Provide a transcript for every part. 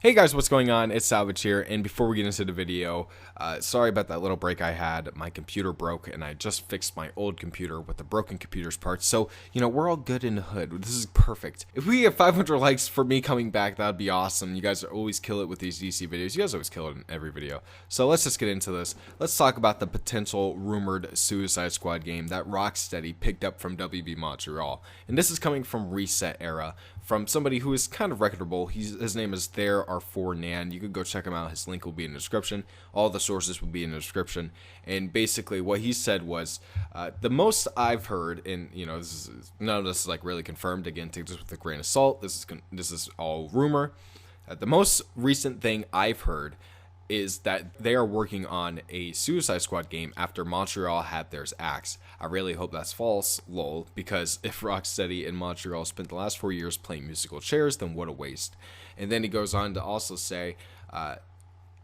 Hey guys, what's going on? It's Salvage here, and before we get into the video, sorry about that little break I had. My computer broke, and I just fixed my old computer with the broken computer's parts, so, we're all good in the hood. This is perfect. If we get 500 likes for me coming back, that'd be awesome. You guys always kill it with these DC videos. You guys always kill it in every video. So let's just get into this. Let's talk about the potential rumored Suicide Squad game that Rocksteady picked up from WB Montreal. And this is coming from Reset Era, from somebody who is kind of reputable. His name is There4Nan. You could go check him out. His link will be in the description. All the sources will be in the description. And basically what he said was, the most I've heard, and none of this is like really confirmed. Again, take this with a grain of salt. This is all rumor. The most recent thing I've heard is that they are working on a Suicide Squad game after Montreal had theirs axed. I really hope that's false, lol, because if Rocksteady and Montreal spent the last 4 years playing musical chairs, then what a waste. And then he goes on to also say,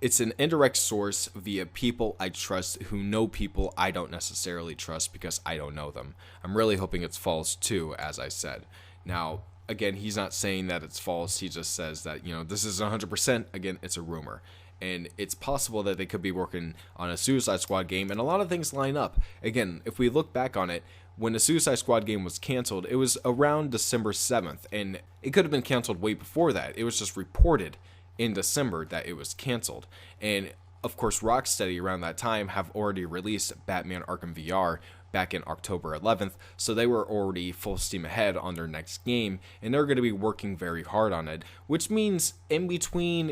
it's an indirect source via people I trust who know people I don't necessarily trust because I don't know them. I'm really hoping it's false too, as I said. Now, again, he's not saying that it's false. He just says that, this is 100%. Again, it's a rumor. And it's possible that they could be working on a Suicide Squad game, and a lot of things line up. Again, if we look back on it, when the Suicide Squad game was canceled, it was around December 7th, and it could have been canceled way before that. It was just reported in December that it was canceled. And of course, Rocksteady around that time have already released Batman Arkham VR back in October 11th, so they were already full steam ahead on their next game, and they're going to be working very hard on it, which means in between,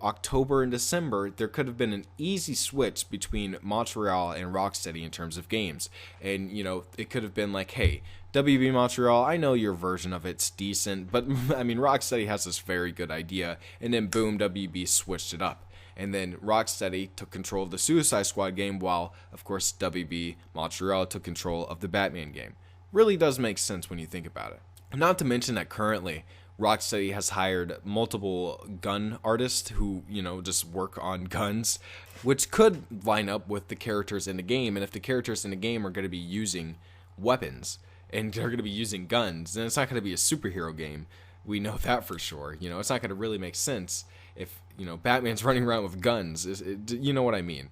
October and December, there could have been an easy switch between Montreal and Rocksteady in terms of games, and, it could have been like, hey, WB Montreal, I know your version of it's decent, but, Rocksteady has this very good idea, and then boom, WB switched it up. And then Rocksteady took control of the Suicide Squad game while, of course, WB Montreal took control of the Batman game. Really does make sense when you think about it. Not to mention that currently, Rocksteady has hired multiple gun artists who, just work on guns, which could line up with the characters in the game. And if the characters in the game are going to be using weapons and they're going to be using guns, then it's not going to be a superhero game. We know that for sure. It's not going to really make sense if, Batman's running around with guns. You know what I mean?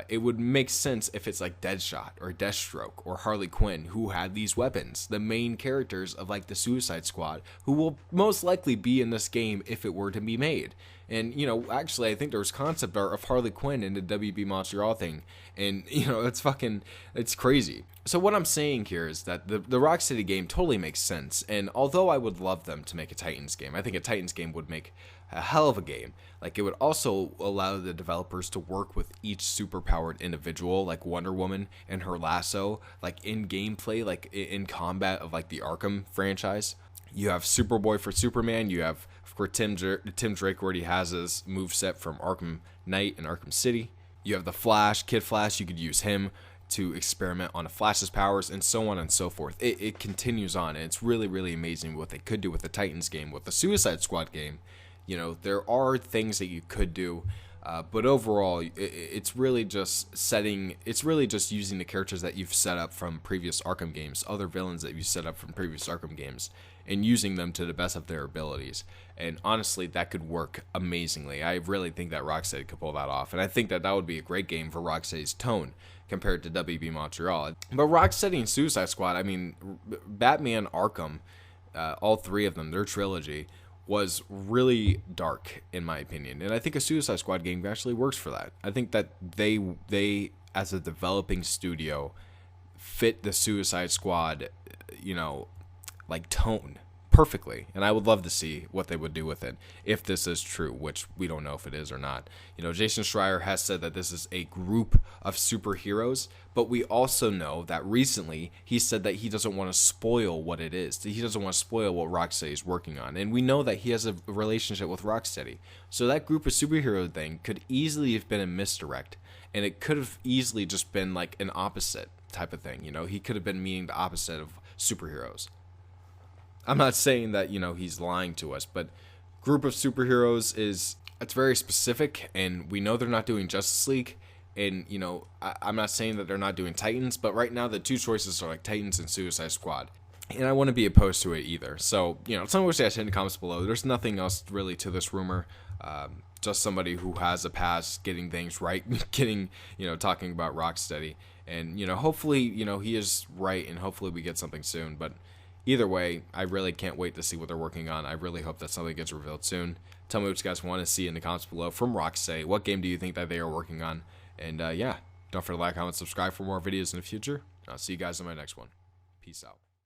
It would make sense if it's like Deadshot or Deathstroke or Harley Quinn who had these weapons, the main characters of like the Suicide Squad, who will most likely be in this game if it were to be made. And, actually, I think there was concept art of Harley Quinn in the WB Montreal thing. And, it's crazy. So what I'm saying here is that the Rocksteady game totally makes sense. And although I would love them to make a Titans game, I think a Titans game would make a hell of a game. Like, it would also allow the developers to work with each superpowered individual, like Wonder Woman and her lasso, like in gameplay, like in combat of like the Arkham franchise. You have Superboy for Superman. You have, of course, Tim Drake already has his moveset from Arkham Knight and Arkham City. You have the Flash, Kid Flash. You could use him to experiment on the Flash's powers, and so on and so forth. It continues on, and it's really, really amazing what they could do with the Titans game, with the Suicide Squad game. There are things that you could do, but overall, it's really just using the characters that you've set up from previous Arkham games, other villains that you've set up from previous Arkham games, and using them to the best of their abilities. And honestly, that could work amazingly. I really think that Rocksteady could pull that off, and I think that would be a great game for Rocksteady's tone compared to WB Montreal. But Rocksteady and Suicide Squad, Batman Arkham, all three of them, their trilogy, was really dark in my opinion, and I think a Suicide Squad game actually works for that. I think that they as a developing studio fit the Suicide Squad, like tone perfectly, and I would love to see what they would do with it if this is true, which we don't know if it is or not. Jason Schreier has said that this is a group of superheroes, but we also know that recently he said that he doesn't want to spoil what it is. He doesn't want to spoil what Rocksteady is working on, and we know that he has a relationship with Rocksteady. So that group of superhero thing could easily have been a misdirect, and it could have easily just been like an opposite type of thing. He could have been meaning the opposite of superheroes. I'm not saying that, he's lying to us, but group of superheroes it's very specific, and we know they're not doing Justice League, and, I'm not saying that they're not doing Titans, but right now the two choices are like Titans and Suicide Squad. And I wouldn't be opposed to it either. So, tell me what you guys in the comments below. There's nothing else really to this rumor. just somebody who has a past getting things right, talking about Rocksteady. And, hopefully, he is right, and hopefully we get something soon. But either way, I really can't wait to see what they're working on. I really hope that something gets revealed soon. Tell me what you guys want to see in the comments below from Rocksteady. What game do you think that they are working on? And, yeah, don't forget to like, comment, subscribe for more videos in the future. I'll see you guys in my next one. Peace out.